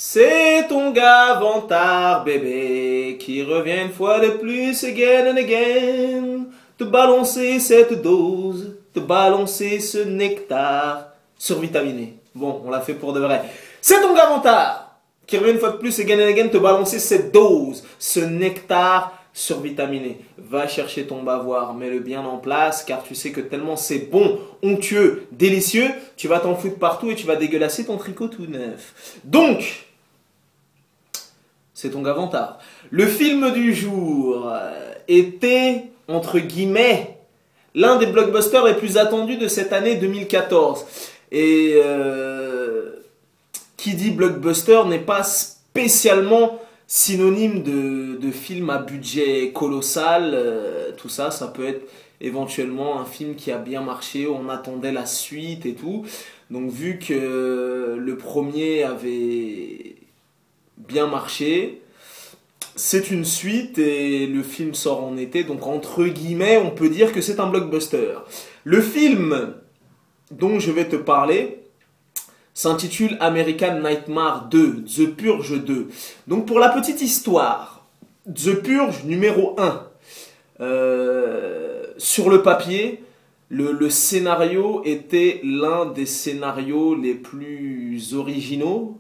C'est ton gars Vantard, bébé, qui revient une fois de plus, again and again, te balancer cette dose, te balancer ce nectar survitaminé. Bon, on l'a fait pour de vrai. C'est ton gars Vantard, qui revient une fois de plus, again and again, te balancer cette dose, ce nectar survitaminé. Va chercher ton bavoir, mets-le bien en place, car tu sais que tellement c'est bon, onctueux, délicieux, tu vas t'en foutre partout et tu vas dégueulasser ton tricot tout neuf. Donc, c'est ton gars Vantard. Le film du jour était, entre guillemets, l'un des blockbusters les plus attendus de cette année 2014. Et qui dit blockbuster n'est pas spécialement synonyme de film à budget colossal. Tout ça, ça peut être éventuellement un film qui a bien marché, on attendait la suite et tout. Donc vu que le premier avait bien marché, c'est une suite et le film sort en été, donc entre guillemets on peut dire que c'est un blockbuster. Le film dont je vais te parler s'intitule American Nightmare 2, The Purge 2. Donc pour la petite histoire, The Purge numéro 1, sur le papier, le scénario était l'un des scénarios les plus originaux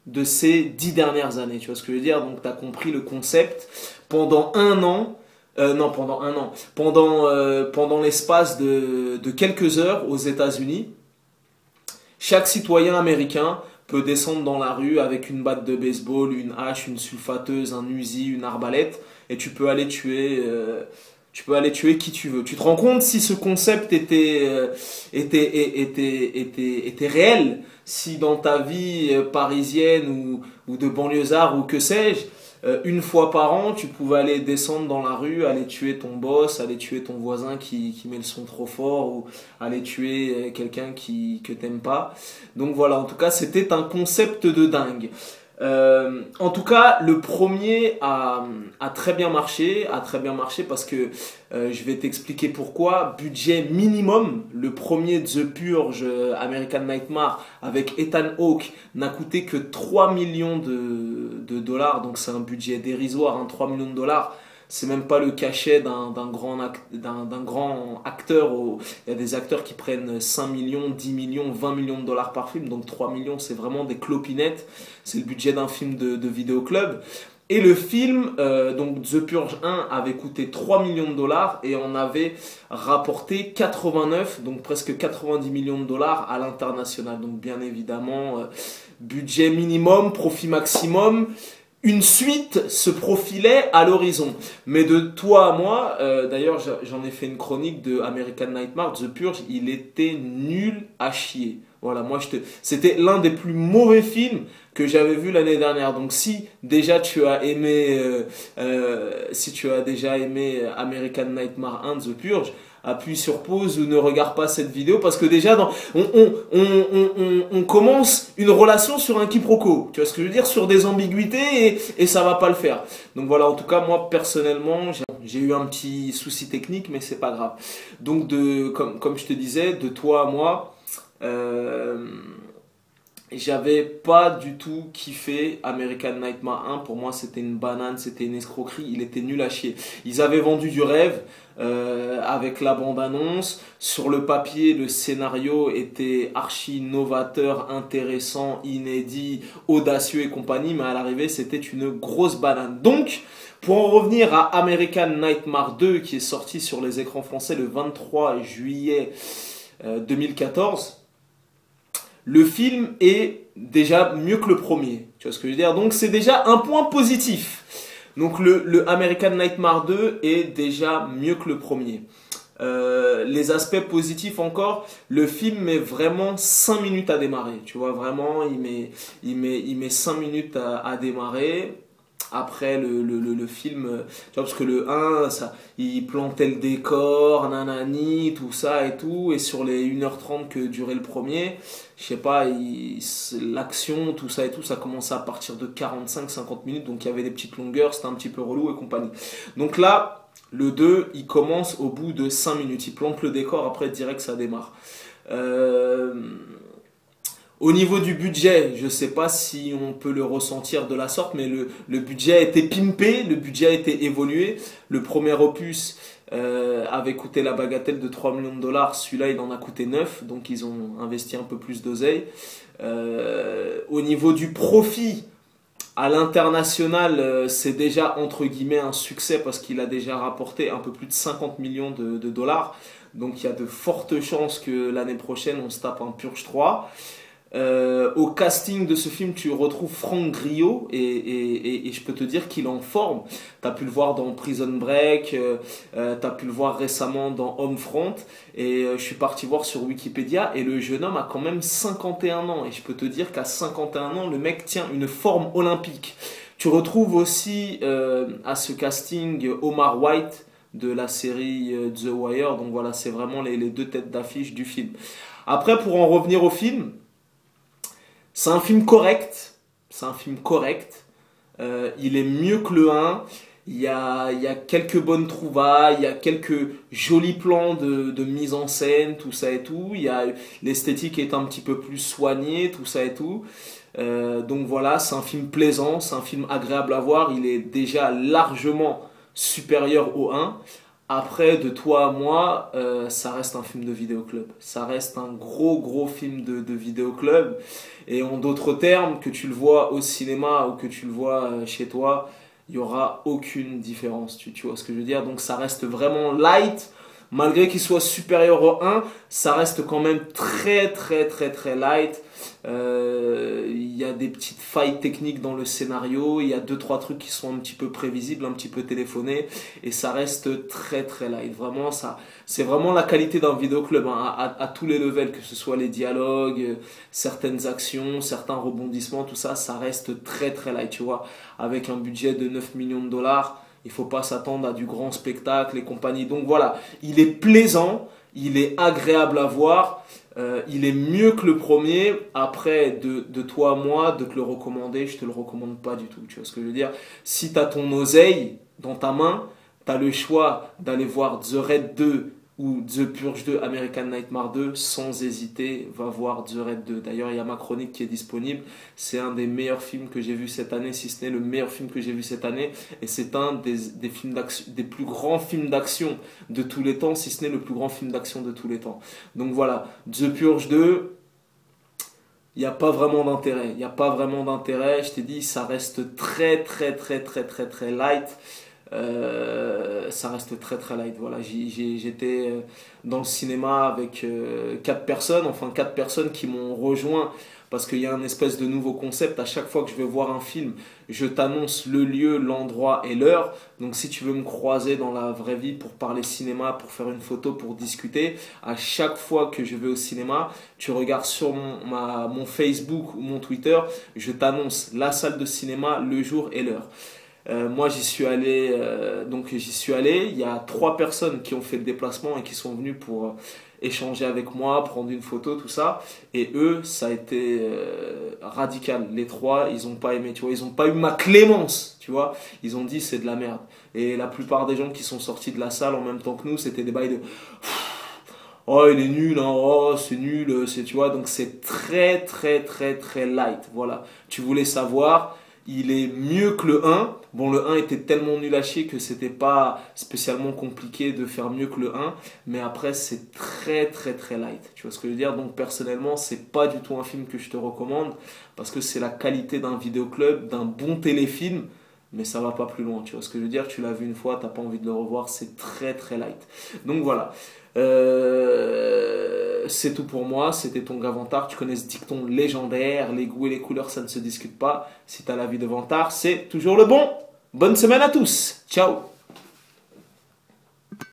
de ces 10 dernières années. Tu vois ce que je veux dire? Donc tu as compris le concept. Pendant un an, pendant l'espace de quelques heures aux États-Unis, chaque citoyen américain peut descendre dans la rue avec une batte de baseball, une hache, une sulfateuse, un Uzi, une arbalète, et tu peux aller tuer qui tu veux. Tu te rends compte si ce concept était réel, si dans ta vie parisienne ou de banlieusard ou que sais-je, une fois par an, tu pouvais aller descendre dans la rue, aller tuer ton boss, aller tuer ton voisin qui met le son trop fort, ou aller tuer quelqu'un que t'aimes pas. Donc voilà, en tout cas, c'était un concept de dingue. En tout cas, le premier a très bien marché, parce que je vais t'expliquer pourquoi. Budget minimum, le premier The Purge, American Nightmare, avec Ethan Hawke, n'a coûté que 3 millions de dollars, donc c'est un budget dérisoire, hein, 3 millions de dollars. C'est même pas le cachet d'un grand acteur. Il y a des acteurs qui prennent 5 millions, 10 millions, 20 millions de dollars par film. Donc 3 millions, c'est vraiment des clopinettes. C'est le budget d'un film de vidéoclub. Et le film, donc The Purge 1, avait coûté 3 millions de dollars et en avait rapporté 89, donc presque 90 millions de dollars à l'international. Donc bien évidemment, budget minimum, profit maximum. Une suite se profilait à l'horizon. Mais de toi à moi, d'ailleurs j'en ai fait une chronique de American Nightmare, The Purge, il était nul à chier. Voilà, c'était l'un des plus mauvais films que j'avais vu l'année dernière. Donc si déjà tu as aimé, American Nightmare 1, The Purge, appuie sur pause ou ne regarde pas cette vidéo, parce que déjà on commence une relation sur un quiproquo, tu vois ce que je veux dire, sur des ambiguïtés, et ça va pas le faire. Donc voilà, en tout cas moi personnellement j'ai eu un petit souci technique, mais c'est pas grave. Donc comme je te disais, de toi à moi, j'avais pas du tout kiffé American Nightmare 1. Pour moi c'était une banane, c'était une escroquerie, il était nul à chier. Ils avaient vendu du rêve avec la bande-annonce. Sur le papier, le scénario était archi novateur, intéressant, inédit, audacieux et compagnie, mais à l'arrivée c'était une grosse banane. Donc pour en revenir à American Nightmare 2, qui est sorti sur les écrans français le 23 juillet 2014, le film est déjà mieux que le premier. Tu vois ce que je veux dire? Donc c'est déjà un point positif. Donc le American Nightmare 2 est déjà mieux que le premier. Les aspects positifs encore, le film met vraiment 5 minutes à démarrer. Tu vois, vraiment, il met 5 minutes à démarrer. Après le film, tu vois, parce que le 1, il plantait le décor, nanani, tout ça et tout, et sur les 1h30 que durait le premier, je sais pas, l'action, tout ça et tout, ça commençait à partir de 45-50 minutes, donc il y avait des petites longueurs, c'était un petit peu relou et compagnie. Donc là, le 2, il commence au bout de 5 minutes, il plante le décor, après direct ça démarre. Au niveau du budget, je ne sais pas si on peut le ressentir de la sorte, mais le budget a été pimpé, le budget a été évolué. Le premier opus avait coûté la bagatelle de 3 millions de dollars, celui-là il en a coûté 9, donc ils ont investi un peu plus d'oseille. Au niveau du profit, à l'international, c'est déjà entre guillemets un succès parce qu'il a déjà rapporté un peu plus de 50 millions de dollars. Donc il y a de fortes chances que l'année prochaine on se tape un Purge 3. Au casting de ce film, tu retrouves Franck Grillo et je peux te dire qu'il est en forme. Tu as pu le voir dans Prison Break, tu as pu le voir récemment dans Homefront et je suis parti voir sur Wikipédia et le jeune homme a quand même 51 ans et je peux te dire qu'à 51 ans, le mec tient une forme olympique. Tu retrouves aussi à ce casting Omar White de la série The Wire, donc voilà, c'est vraiment les deux têtes d'affiche du film. Après, pour en revenir au film, c'est un film correct. C'est un film correct. Il est mieux que le 1. Il y a quelques bonnes trouvailles. Il y a quelques jolis plans de mise en scène, tout ça et tout. L'esthétique est un petit peu plus soignée, tout ça et tout. Donc voilà, c'est un film plaisant. C'est un film agréable à voir. Il est déjà largement supérieur au 1. Après, de toi à moi, ça reste un film de vidéoclub. Ça reste un gros film de vidéoclub. Et en d'autres termes, que tu le vois au cinéma ou que tu le vois chez toi, il n'y aura aucune différence. Tu vois ce que je veux dire? Donc ça reste vraiment light. Malgré qu'il soit supérieur au 1, ça reste quand même très light. Il y a des petites failles techniques dans le scénario, il y a 2-3 trucs qui sont un petit peu prévisibles, un petit peu téléphonés, et ça reste très light. Vraiment, c'est vraiment la qualité d'un vidéoclub hein, à tous les levels, que ce soit les dialogues, certaines actions, certains rebondissements, tout ça, ça reste très light, tu vois, avec un budget de 9 millions de dollars. Il ne faut pas s'attendre à du grand spectacle et compagnie. Donc voilà, il est plaisant, il est agréable à voir, il est mieux que le premier. Après, de toi à moi, de te le recommander, je ne te le recommande pas du tout. Tu vois ce que je veux dire? Si tu as ton oseille dans ta main, tu as le choix d'aller voir The Raid 2 ou The Purge 2, American Nightmare 2, sans hésiter, va voir The Raid 2. D'ailleurs, il y a ma chronique qui est disponible. C'est un des meilleurs films que j'ai vu cette année, si ce n'est le meilleur film que j'ai vu cette année. Et c'est un des films d'action, des plus grands films d'action de tous les temps, si ce n'est le plus grand film d'action de tous les temps. Donc voilà, The Purge 2, il n'y a pas vraiment d'intérêt. Il n'y a pas vraiment d'intérêt. Je t'ai dit, ça reste très light. Ça reste très light. Voilà, j'étais dans le cinéma avec 4 personnes, enfin 4 personnes qui m'ont rejoint parce qu'il y a un espèce de nouveau concept. À chaque fois que je vais voir un film, je t'annonce le lieu, l'endroit et l'heure. Donc si tu veux me croiser dans la vraie vie pour parler cinéma, pour faire une photo, pour discuter, à chaque fois que je vais au cinéma, tu regardes sur mon Facebook ou mon Twitter, je t'annonce la salle de cinéma, le jour et l'heure. Moi j'y suis allé, il y a 3 personnes qui ont fait le déplacement et qui sont venues pour échanger avec moi, prendre une photo, tout ça, et eux ça a été radical. Les 3 ils n'ont pas aimé, tu vois, ils n'ont pas eu ma clémence, tu vois, ils ont dit c'est de la merde. Et la plupart des gens qui sont sortis de la salle en même temps que nous, c'était des bails de oh il est nul, hein, oh c'est nul, tu vois, donc c'est très light. Voilà, tu voulais savoir, il est mieux que le 1. Bon, le 1 était tellement nul à chier que c'était pas spécialement compliqué de faire mieux que le 1. Mais après, c'est très light. Tu vois ce que je veux dire? Donc, personnellement, c'est pas du tout un film que je te recommande. Parce que c'est la qualité d'un vidéoclub, d'un bon téléfilm. Mais ça va pas plus loin. Tu vois ce que je veux dire? Tu l'as vu une fois, t'as pas envie de le revoir. C'est très light. Donc, voilà. C'est tout pour moi, c'était ton gars Vantard. Tu connais ce dicton légendaire, les goûts et les couleurs ça ne se discute pas. Si t'as la vie de Vantard, c'est toujours le bon. Bonne semaine à tous, ciao.